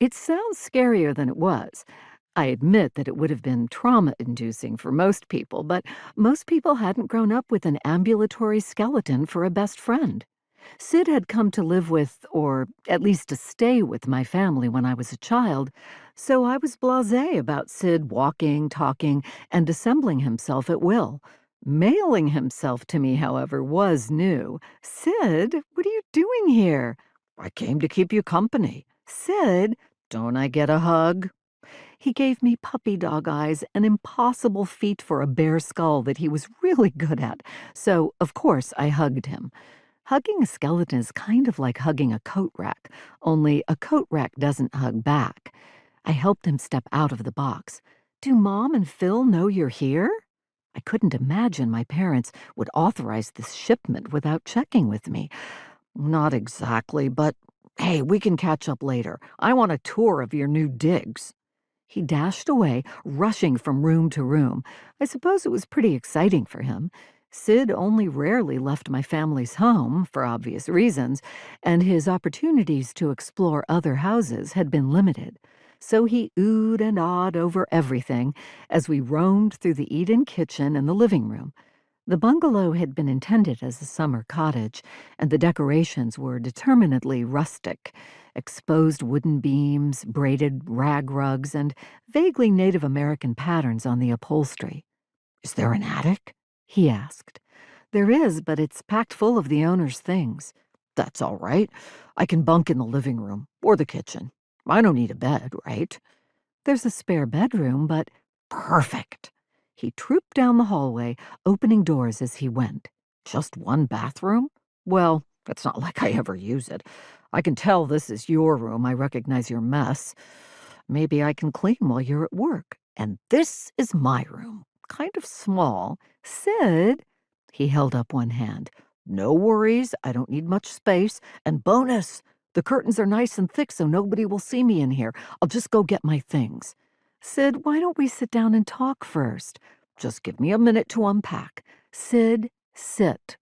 It sounds scarier than it was. I admit that it would have been trauma-inducing for most people, but most people hadn't grown up with an ambulatory skeleton for a best friend. Sid had come to live with, or at least to stay with, my family when I was a child, so I was blasé about Sid walking, talking, and assembling himself at will. Mailing himself to me, however, was new. "Sid, what are you doing here?" "I came to keep you company." "Sid, don't I get a hug?" He gave me puppy dog eyes, an impossible feat for a bare skull that he was really good at, so of course I hugged him. Hugging a skeleton is kind of like hugging a coat rack, only a coat rack doesn't hug back. I helped him step out of the box. "Do Mom and Phil know you're here?" I couldn't imagine my parents would authorize this shipment without checking with me. "Not exactly, but hey, we can catch up later. I want a tour of your new digs." He dashed away, rushing from room to room. I suppose it was pretty exciting for him. Sid only rarely left my family's home, for obvious reasons, and his opportunities to explore other houses had been limited. So he oohed and awed over everything as we roamed through the eat-in kitchen and the living room. The bungalow had been intended as a summer cottage, and the decorations were determinedly rustic. Exposed wooden beams, braided rag rugs, and vaguely Native American patterns on the upholstery. "Is there an attic?" he asked. "There is, but it's packed full of the owner's things." "That's all right. I can bunk in the living room or the kitchen. I don't need a bed, right?" "There's a spare bedroom, but—" "Perfect." He trooped down the hallway, opening doors as he went. "Just one bathroom? Well, it's not like I ever use it. I can tell this is your room. I recognize your mess. Maybe I can clean while you're at work. And this is my room. Kind of small. Sid?" He held up one hand. "No worries. I don't need much space. And bonus, the curtains are nice and thick so nobody will see me in here. I'll just go get my things." "Sid, why don't we sit down and talk first?" "Just give me a minute to unpack." "Sid, sit."